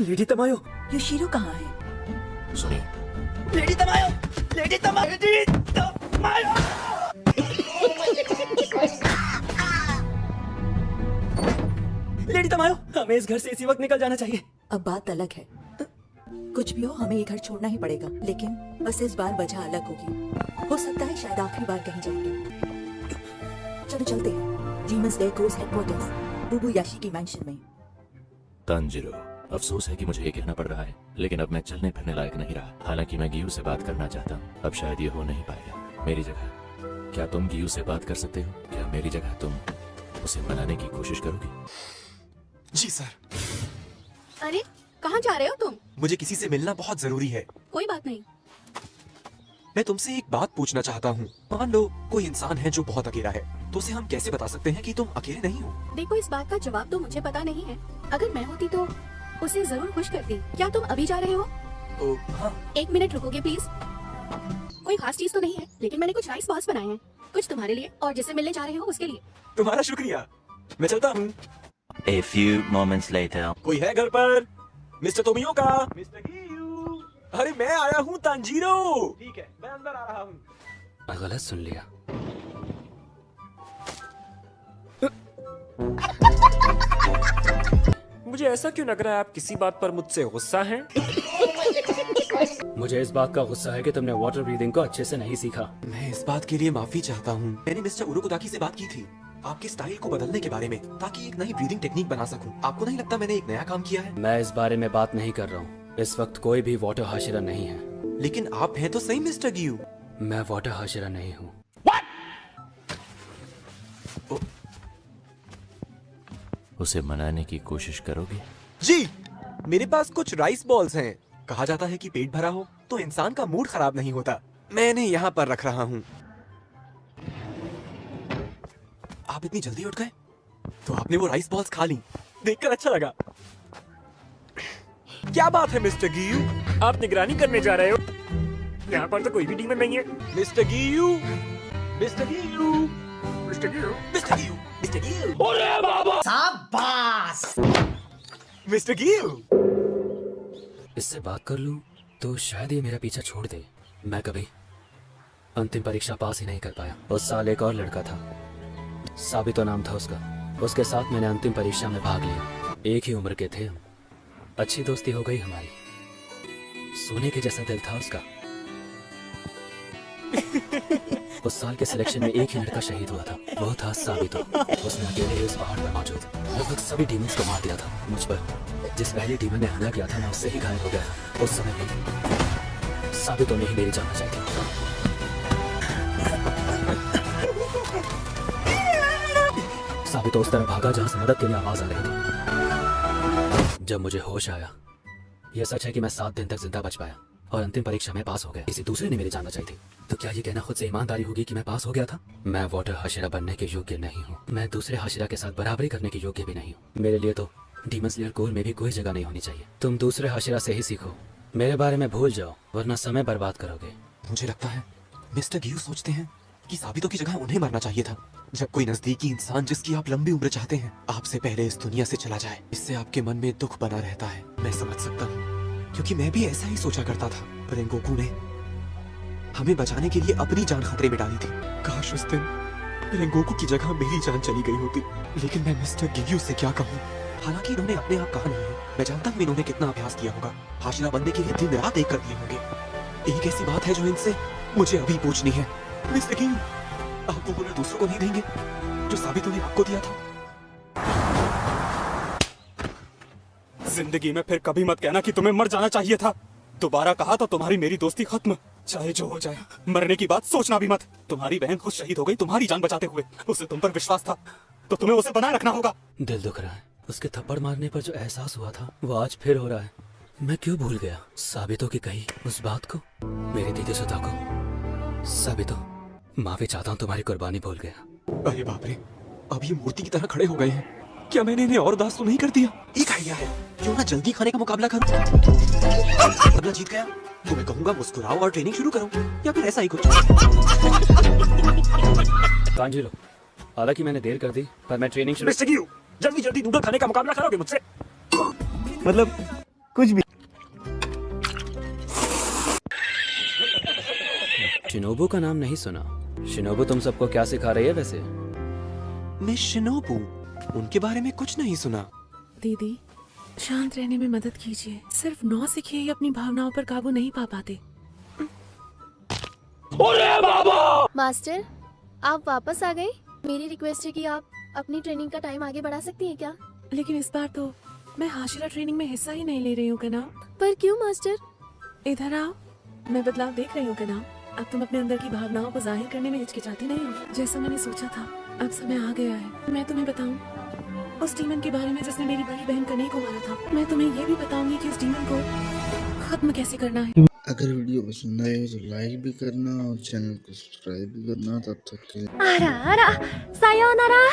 Lady तमायो। Yoshiro कहाँ है? सुनिए, लेडी तमायो, लेडी तमायो, लेडी तमायो। लेडी तमायो, हमें इस घर से इसी वक्त निकल जाना चाहिए। अब बात अलग है। कुछ भी हो, हमें ये घर छोड़ना ही पड़ेगा, लेकिन बस इस बार वजह अलग होगी। हो सकता है शायद आखिरी बार कहीं जाएंगे। चलो चलते हैं। डीमन स्लेयर कोर्स हेडक्वार्टर्स, बुबुयाशी की मैंशन में। तांजिरो, अफसोस है कि मुझे ये कहना पड़ रहा है, लेकिन अब मैं चलने फिरने लायक नहीं रहा। हालांकि मैं गियू से बात करना चाहता हूँ, अब शायद ये हो नहीं पाएगा। मेरी जगह क्या तुम गियू से बात कर सकते हो? क्या मेरी जगह तुम उसे मनाने की कोशिश करोगी? जी सर। अरे कहाँ जा रहे हो तुम? मुझे किसी से मिलना बहुत जरूरी है। कोई बात नहीं। मैं तुमसे एक बात पूछना चाहता हूँ। मान लो कोई इंसान है जो बहुत अकेला है, तो उसे हम कैसे बता सकते हैं कि तुम अकेले नहीं हो? देखो, इस बात का जवाब तो मुझे पता नहीं है। अगर मैं होती तो उसे जरूर खुश करती। क्या तुम अभी जा रहे हो? हाँ। 1 मिनट रुकोगे प्लीज? कोई खास चीज तो नहीं है, लेकिन मैंने कुछ राइस बॉल्स बनाए हैं, कुछ तुम्हारे लिए और जिसे मिलने जा रहे हो उसके लिए। तुम्हारा शुक्रिया, मैं चलता हूँ। A few moments later. कोई है घर पर? Mister Tomioka? Mister Giyu? अरे मैं आया हूँ तांजीरो। ठीक है, मैं अंदर आ रहा हूँ। गलत सुन लिया। मुझे ऐसा क्यों लग रहा है आप किसी बात पर मुझसे गुस्सा हैं? मुझे इस बात का गुस्सा है कि तुमने वाटर ब्रीदिंग को अच्छे से नहीं सीखा। मैं इस बात के लिए माफी चाहता हूँ। मैंने मिस्टर उरुकोदाकी से बात की थी आपके स्टाइल को बदलने के बारे में, ताकि एक नई ब्रीदिंग टेक्निक बना सकूं। आपको नहीं लगता मैंने एक नया काम किया है? मैं इस बारे में बात नहीं कर रहा हूँ। इस वक्त कोई भी वाटर हाशिरा नहीं है। लेकिन आप हैं तो सही मिस्टर गियू। मैं वाटर हाशिरा नहीं हूँ। उसे मनाने की कोशिश करोगे? जी, मेरे पास कुछ राइस बॉल्स हैं। कहा जाता है कि पेट भरा हो तो इंसान का मूड खराब नहीं होता। मैंने यहाँ पर रख रहा हूँ। आप इतनी जल्दी उठ गए? तो आपने वो राइस बॉल्स खा ली, देखकर अच्छा लगा। क्या बात है मिस्टर गियू? आप निगरानी करने जा रहे हो? यहाँ पर तो कोई भी डीमन नहीं है। Mister Giyu, mister Giyu, mister Giyu, mister Giyu, mister Giyu. अरे बाबा! शाबाश! Mister Giyu. इससे बात कर लूं तो शायद ये मेरा पीछा छोड़ दे। मैं कभी अंतिम परीक्षा पास ही नहीं कर पाया। उस साल एक और लड़का था, साबितो नाम था उसका। उसके साथ मैंने अंतिम परीक्षा में भाग लिया। एक ही उम्र के थे हम। अच्छी दोस्ती हो गई हमारी। सोने के जैसा दिल था उसका। उस साल के सिलेक्शन में एक ही लड़का शहीद हुआ था, वो था साबितो। उसने अकेले ही उस पहाड़ पर मौजूद लगभग सभी डीमंस को मार दिया था। मुझ पर जिस पहले डीमन ने हमला किया था, मैं उससे ही घायल हो गया था। उस समय भी साबितो ने ही मेरी जान बचाई थी। साबितो उस तरह भागा जहां से मदद के लिए आवाज आ रही थी। जब मुझे होश आया, यह सच है कि मैं 7 दिन तक जिंदा बच पाया और अंतिम परीक्षा में पास हो गया। किसी दूसरे ने मेरी जान बचाई थी। तो क्या ये कहना खुद से ईमानदारी होगी कि मैं पास हो गया था? मैं वाटर हाशिरा बनने के योग्य नहीं हूँ। मैं दूसरे हाशिरा के साथ बराबरी करने के योग्य भी नहीं हूँ। मेरे लिए तो डीमन स्लेयर कोर में भी कोई जगह नहीं होनी चाहिए। तुम दूसरे हाशिरा से ही सीखो, मेरे बारे में भूल जाओ, वरना समय बर्बाद करोगे। मुझे लगता है मिस्टर गियू सोचते हैं कि साबितो की जगह उन्हें मरना चाहिए था। जब कोई नजदीकी इंसान जिसकी आप लंबी उम्र चाहते हैं आपसे पहले इस दुनिया से चला जाए, इससे आपके मन में दुख बना रहता है। मैं समझ सकता हूँ, क्योंकि मैं भी ऐसा ही सोचा करता था। पर रेंगोकू ने हमें बचाने के लिए अपनी जान खतरे में डाली थी। काश उस दिन रेंगोकू की जगह मेरी जान चली गई होती। लेकिन मैं मिस्टर गियू से क्या कहूँ? हालांकि इन्होंने अपने आप कहा नहीं है। मैं जानता हूँ इन्होंने कितना अभ्यास किया होगा। हाशिरा बनने के लिए दिन रात एक कर दिए होंगे। एक ऐसी बात है जो इनसे मुझे अभी पूछनी है। मिस्टर गियू, आप वो हुनर दूसरों को नहीं देंगे जो साबितो ने आपको दिया था? जिंदगी में फिर कभी मत कहना कि तुम्हें मर जाना चाहिए था। दोबारा कहा तो तुम्हारी मेरी दोस्ती खत्म, चाहे जो हो जाए। मरने की बात सोचना भी मत। तुम्हारी बहन खुद शहीद हो गई तुम्हारी जान बचाते हुए। उसे तुम पर विश्वास था तो तुम्हें उसे बनाए रखना होगा। दिल दुख रहा है। उसके थप्पड़ मारने पर जो एहसास हुआ था वो आज फिर हो रहा है। मैं क्यों भूल गया साबितो की कही उस बात को, मेरी दीदी सुधा को। साबितो, माफी चाहता हूँ, तुम्हारी कुर्बानी भूल गया। अरे बाप रे, अब ये मूर्ति की तरह खड़े हो गए हैं। क्या मैंने इन्हें और उदास तो नहीं कर दिया? एक आइडिया है, क्यों ना जल्दी खाने का मुकाबला करूं? अगला जीत गया तो मैं कहूंगा मुस्कुराओ और ट्रेनिंग शुरू करो, या फिर ऐसा ही कुछ। तांजिरो, हालांकि मैंने देर कर दी, पर मैं ट्रेनिंग शुरू। मिस्टर गियू, जल्दी जल्दी नूडल खाने का मुकाबला करोगे मुझसे? मतलब कुछ भी। शिनोबू का नाम नहीं सुना। शिनोबू तुम सबको क्या सिखा रही है वैसे? मैं शिनोबू, उनके बारे में कुछ नहीं सुना। दीदी, शांत रहने में मदद कीजिए। सिर्फ 9 सीखे ही अपनी भावनाओं पर काबू नहीं पा पाते। मास्टर, आप वापस आ गए। मेरी रिक्वेस्ट है कि आप अपनी ट्रेनिंग का टाइम आगे बढ़ा सकती हैं क्या? लेकिन इस बार तो मैं हाशिरा ट्रेनिंग में हिस्सा ही नहीं ले रही हूँ कना। पर क्यों मास्टर? इधर आओ, मैं बदलाव देख रही हूँ कना। अब तुम अपने अंदर की भावनाओं को जाहिर करने में हिचकिचाती नहीं हो। जैसा मैंने सोचा था, अब समय आ गया है। मैं तुम्हें बताऊं उस डीमन के बारे में जिसने मेरी बड़ी बहन कन्हैया को मारा था। मैं तुम्हें ये भी बताऊंगी कि उस डीमन को खत्म कैसे करना है। अगर वीडियो पसंद आए तो लाइक भी करना और चैनल को सब्सक्राइब भी करना। तब तक के आरा, सायोनारा।